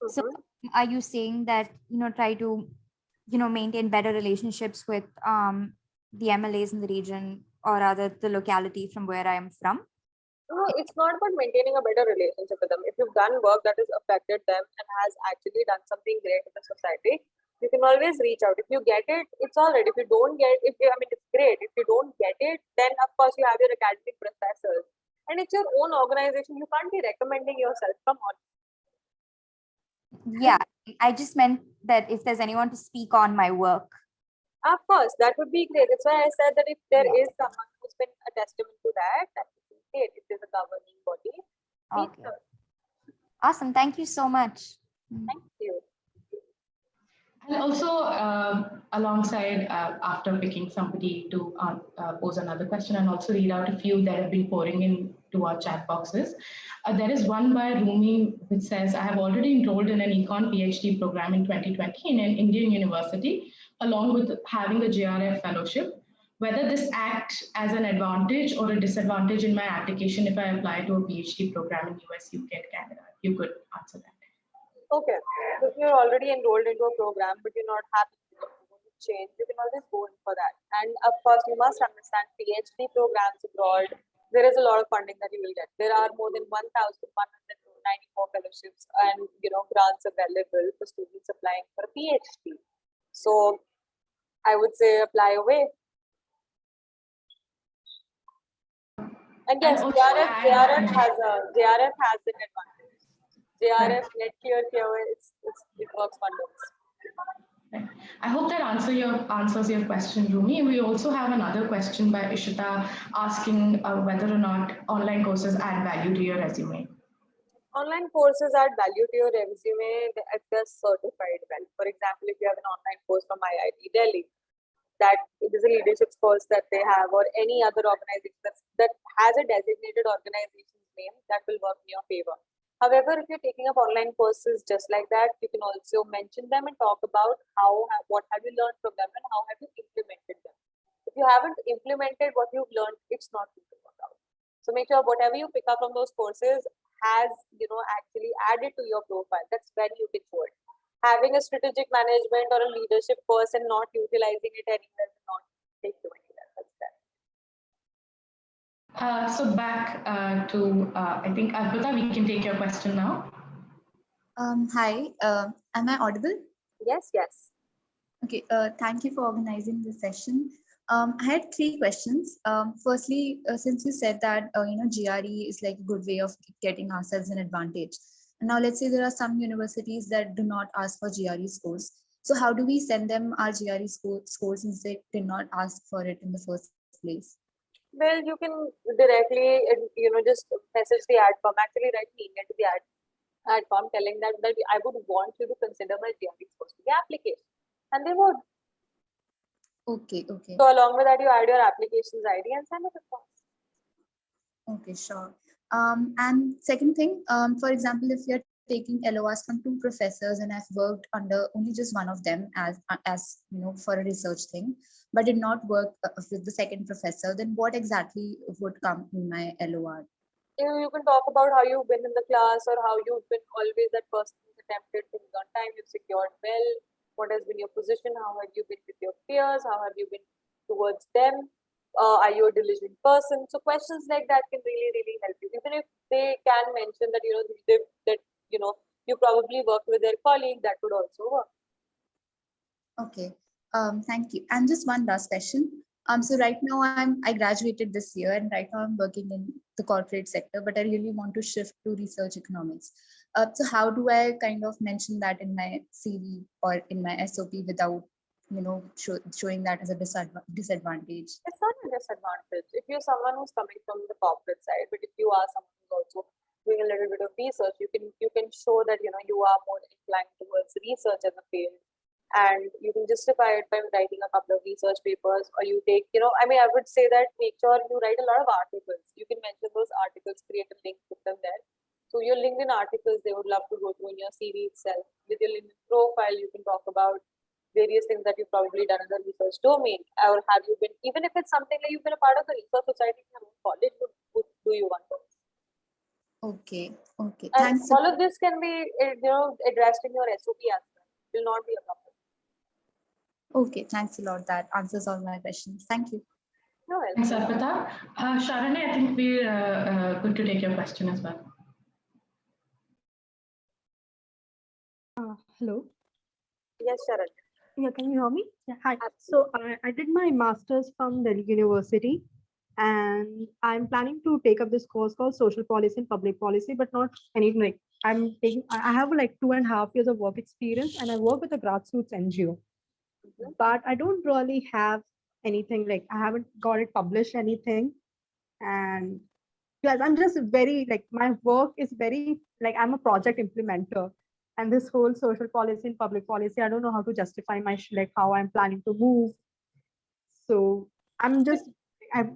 So are you saying that, try to, maintain better relationships with the MLAs in the region, or rather the locality from where I am from? No, it's not about maintaining a better relationship with them. If you've done work that has affected them and has actually done something great in the society, you can always reach out. If you get it, it's all right. If you don't get it, it's great. If you don't get it, then of course you have your academic professors. And it's your own organization. You can't be recommending yourself. Come on. Yeah, I just meant that if there's anyone to speak on my work. Of course, that would be great. That's why I said that if there is someone who's been a testament to that would be great. If there's a governing body. Okay. Awesome. Thank you so much. Thank you. And also, alongside, after picking somebody to pose another question and also read out a few that have been pouring into our chat boxes. There is one by Rumi which says, I have already enrolled in an Econ PhD program in 2020 in an Indian university, along with having a JRF fellowship. Whether this acts as an advantage or a disadvantage in my application if I apply to a PhD program in US, UK, and Canada. You could answer that. Okay, if you're already enrolled into a program but you're not happy to change, you can always go in for that. And of course, you must understand PhD programs abroad, there is a lot of funding that you will get. There are more than 1,194 fellowships and grants available for students applying for a PhD. So I would say apply away. And yes, JRF has an advantage. JRF, net clear, it works wonders. I hope that answers your question, Rumi. We also have another question by Ishita asking whether or not online courses add value to your resume. Online courses add value to your resume if they're certified well. For example, if you have an online course from IIT Delhi, that it is a leadership course that they have, or any other organization that has a designated organization's name, that will work in your favor. However, if you're taking up online courses just like that, you can also mention them and talk about what have you learned from them and how have you implemented them. If you haven't implemented what you've learned, it's not going to work out. So make sure whatever you pick up from those courses has actually added to your profile. That's when you can show it. Having a strategic management or a leadership course and not utilizing it anywhere will not take you anywhere. That's that. So back to, I think, Arpita, we can take your question now. Hi, am I audible? Yes, yes. Okay, thank you for organizing this session. I had 3 questions. Firstly, since you said that GRE is like a good way of getting ourselves an advantage. And now let's say there are some universities that do not ask for GRE scores. So how do we send them our GRE scores since they did not ask for it in the first place? Well, you can directly, just message the ad form. Actually, write an email to the ad form telling that I would want you to consider my GRE scores to the application, and they would. Okay. So along with that, you add your application's ID and send it across. Okay, sure. And second thing, for example, if you're taking LORs from 2 professors and I've worked under only just one of them as for a research thing, but did not work with the second professor, then what exactly would come in my LOR? You can talk about how you've been in the class or how you've been always that person who's attempted things on time, you've secured well, what has been your position, how have you been with your peers, how have you been towards them, are you a diligent person? So questions like that can really help you. Even if they can mention that you probably work with their colleague, that would also work. Okay, thank you. And just one last question. So right now I graduated this year and right now I'm working in the corporate sector, but I really want to shift to research economics. So how do I kind of mention that in my CV or in my SOP without showing that as a disadvantage? It's not a disadvantage. If you're someone who's coming from the corporate side, but if you are someone who's also doing a little bit of research, you can show that you are more inclined towards research as a field, and you can justify it by writing a couple of research papers, or you take I would say that make sure you write a lot of articles. You can mention those articles, create a link, put them there. So your LinkedIn articles, they would love to go through in your CV itself. With your LinkedIn profile, you can talk about various things that you've probably done in the research domain, or have you been, even if it's something like you've been a part of the research society in your own college, would do you one those. Okay. And Thanks. all of this can be addressed in your SOP as well. It will not be a problem. Okay, thanks a lot. That answers all my questions. Thank you. No, Thanks, Arpita. Sharani, I think we're good to take your question as well. Hello. Yes, Sharan. Yeah, can you hear me? Yeah, hi. So I did my master's from Delhi University, and I'm planning to take up this course called Social Policy and Public Policy, but not anything like I have like 2.5 years of work experience, and I work with a grassroots NGO, but I don't really have anything like I haven't got it published anything, and yes, I'm just very like my work is very like I'm a project implementer. And this whole social policy and public policy, I don't know how to justify my like how I'm planning to move. So I'm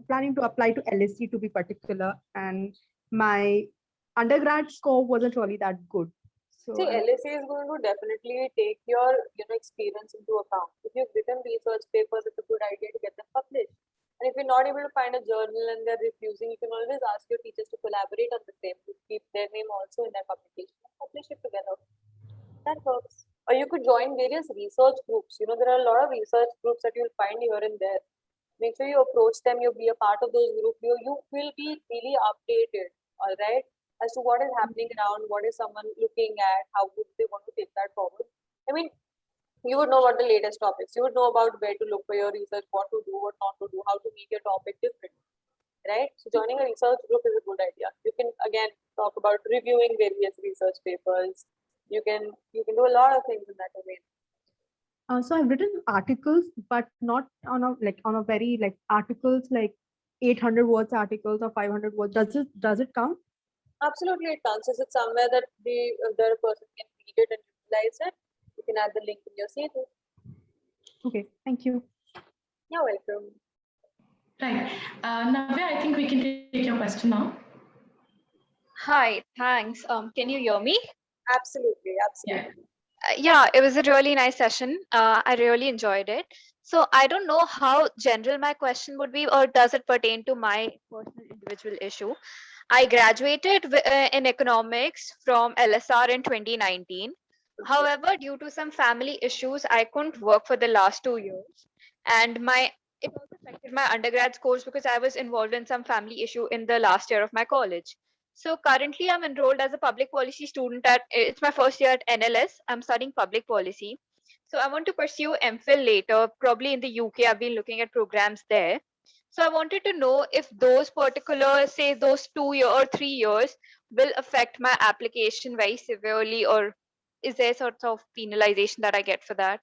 planning to apply to LSE to be particular, and my undergrad score wasn't really that good. So see, LSE is going to definitely take your experience into account. If you've written research papers, it's a good idea to get them published. And if you're not able to find a journal and they're refusing, you can always ask your teachers to collaborate on the same, to keep their name also in their publication and publish it together. That works. Or you could join various research groups. There are a lot of research groups that you'll find here and there. Make sure you approach them, you'll be a part of those groups. You will be really updated, all right, as to what is happening around, what is someone looking at, how would they want to take that forward. I mean, you would know about the latest topics. You would know about where to look for your research, what to do, what not to do, how to make your topic different, right? So joining a research group is a good idea. You can, again, talk about reviewing various research papers. You can do a lot of things in that domain. So I've written articles, but not on a very articles like 800 words articles or 500 words. Does it count? Absolutely, it counts. Is it somewhere that the other person can read it and utilize it? You can add the link in your CV. Okay, thank you. You're welcome. Right. Navya, I think we can take your question now. Hi, thanks. Can you hear me? Absolutely, Yeah. absolutely. Yeah, it was a really nice session. I really enjoyed it. So I don't know how general my question would be, or does it pertain to my personal individual issue? I graduated in economics from LSR in 2019. However, due to some family issues, I couldn't work for the last 2 years. And it also affected my undergrad course because I was involved in some family issue in the last year of my college. So currently I'm enrolled as a public policy student it's my first year at NLS. I'm studying public policy. So I want to pursue MPhil later, probably in the UK. I've been looking at programs there. So I wanted to know if those particular, say those 2 year or 3 years will affect my application very severely, or is there sort of penalization that I get for that?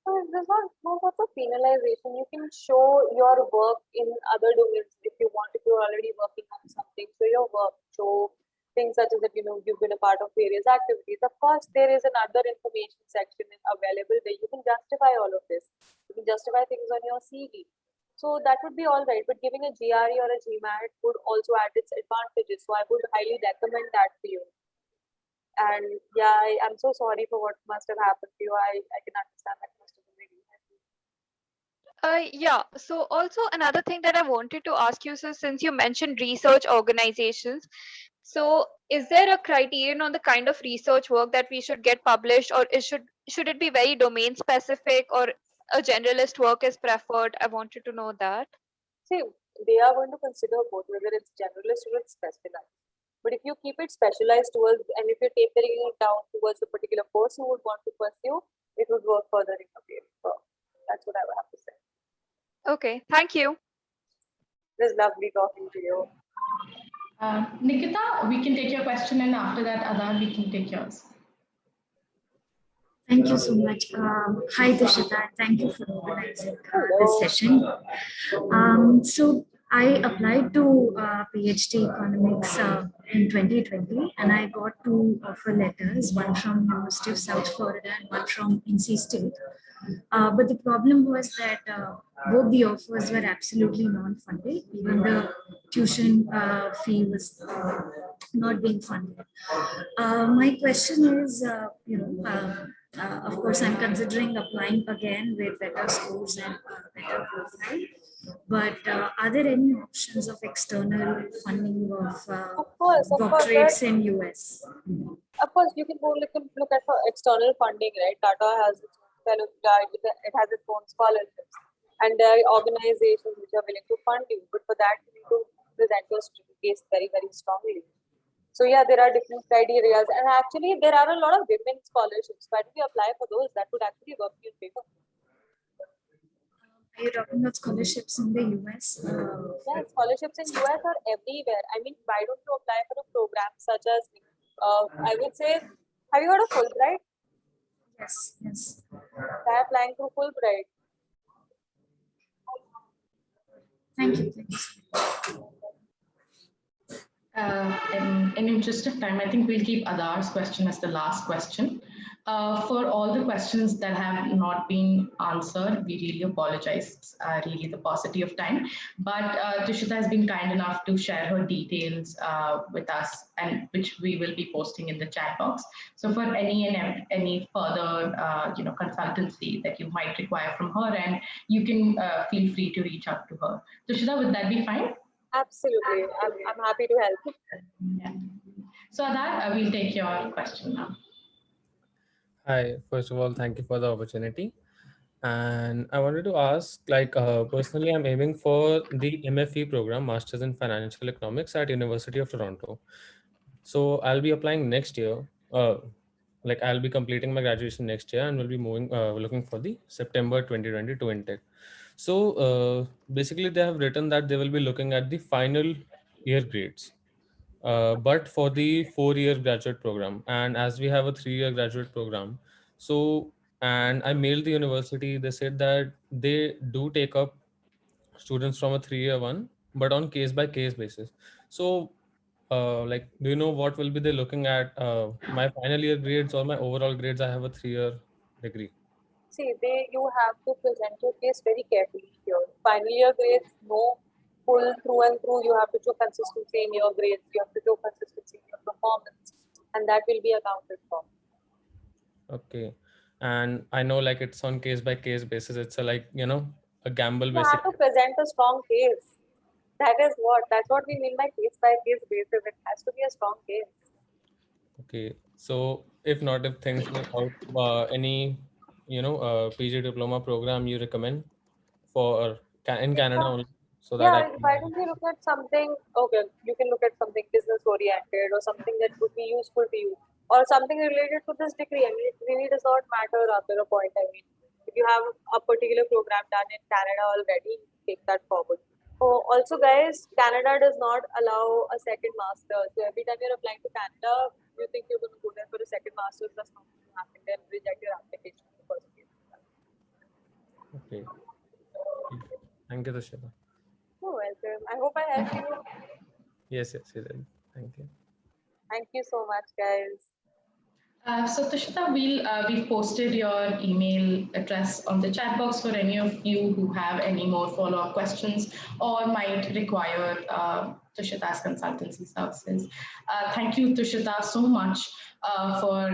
So there's no sort of penalization. You can show your work in other domains if you want, if you're already working on something. So your work, show things such as that, you've been a part of various activities. Of course, there is another information section available where you can justify all of this. You can justify things on your CV. So that would be all right. But giving a GRE or a GMAT would also add its advantages. So I would highly recommend that for you. And yeah, I'm so sorry for what must have happened to you. I can understand that must have been really heavy. Yeah. So also another thing that I wanted to ask you, so since you mentioned research organizations, so is there a criterion on the kind of research work that we should get published, or should it be very domain specific, or a generalist work is preferred? I wanted to know that. See, they are going to consider both, whether it's generalist or it's specialized. But if you keep it specialized towards, and if you're tapering it down towards the particular course you would want to pursue, it would work further in your favor. So that's what I would have to say. Okay, thank you. It was lovely talking to you. Nikita, we can take your question, and after that, Adar, we can take yours. Thank you so much. Hi, Tushita. Thank you for organizing this session. So I applied to PhD economics in 2020, and I got 2 offer letters, one from University of South Florida and one from NC State. But the problem was that both the offers were absolutely non-funded. Even the tuition fee was not being funded. My question is, of course, I'm considering applying again with better scores and better profile. But are there any options of external funding of doctorates in US? Of course, you can go look at external funding, right? Tata has its own it has its own scholarships, and there are organizations which are willing to fund you. But for that, you need to present your case very, very strongly. So yeah, there are different criteria, and actually there are a lot of women scholarships. Why don't we apply for those? That would actually work in favor. Are you talking about scholarships in the US? Yeah, scholarships in US are everywhere. I mean, why don't you apply for a program such as, I would say, have you heard of Fulbright? Yes, yes. Try applying through Fulbright. Thank you. Thank you. In interest of time, I think we'll keep Adar's question as the last question. For all the questions that have not been answered, we really apologize. It's really the paucity of time. But Tushita has been kind enough to share her details with us, and which we will be posting in the chat box. So for any further consultancy that you might require from her, and you can feel free to reach out to her. Tushita, would that be fine? Absolutely. I'm happy to help. Yeah. So Adar, we'll take your question now. Hi, first of all, thank you for the opportunity. And I wanted to ask, personally, I'm aiming for the MFE program, Masters in Financial Economics at University of Toronto. So I'll be applying next year. I'll be completing my graduation next year and will be looking for the September 2022 intake. So basically, they have written that they will be looking at the final year grades, but for the 4-year graduate program. And as we have a 3-year graduate program, and I mailed the university, they said that they do take up students from a 3-year one, but on case by case basis. So like, do you know what will be they looking at my final year grades or my overall grades? I have a 3-year degree. See, you have to present your case very carefully here. Final year grades, no pull through and through. You have to show consistency in your grades. You have to show consistency in your performance, and that will be accounted for. Okay. And I know like it's on case by case basis. It's a like, a gamble You basic. have to present a strong case. That's what we mean by case basis. It has to be a strong case. Okay. So if not, if things work out, any, PG diploma program you recommend for in Canada only, so that I Yeah, can. why don't you look at something? Okay, you can look at something business oriented or something that would be useful to you, or something related to this degree. I mean, it really does not matter after a point. I mean, if you have a particular program done in Canada already, take that forward. Oh, also, guys, Canada does not allow a second master. So every time you're applying to Canada, you think you're going to go there for a second master, that's not going to happen. They'll reject your application in the first place. Okay. Thank you, Tushita. You're welcome. I hope I helped you. Yes, you did. Thank you. Thank you so much, guys. So Tushita, we've posted your email address on the chat box for any of you who have any more follow-up questions or might require Tushita's consultancy services. Thank you, Tushita, so much for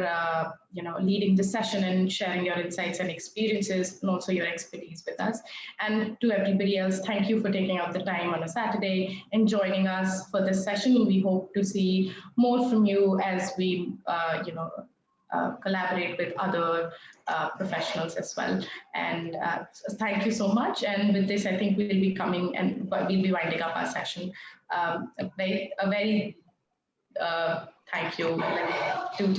leading the session and sharing your insights and experiences, and also your expertise with us. And to everybody else, thank you for taking out the time on a Saturday and joining us for this session. We hope to see more from you as we, collaborate with other professionals as well. And so thank you so much. And with this, I think we'll be coming and we'll be winding up our session. A very thank you to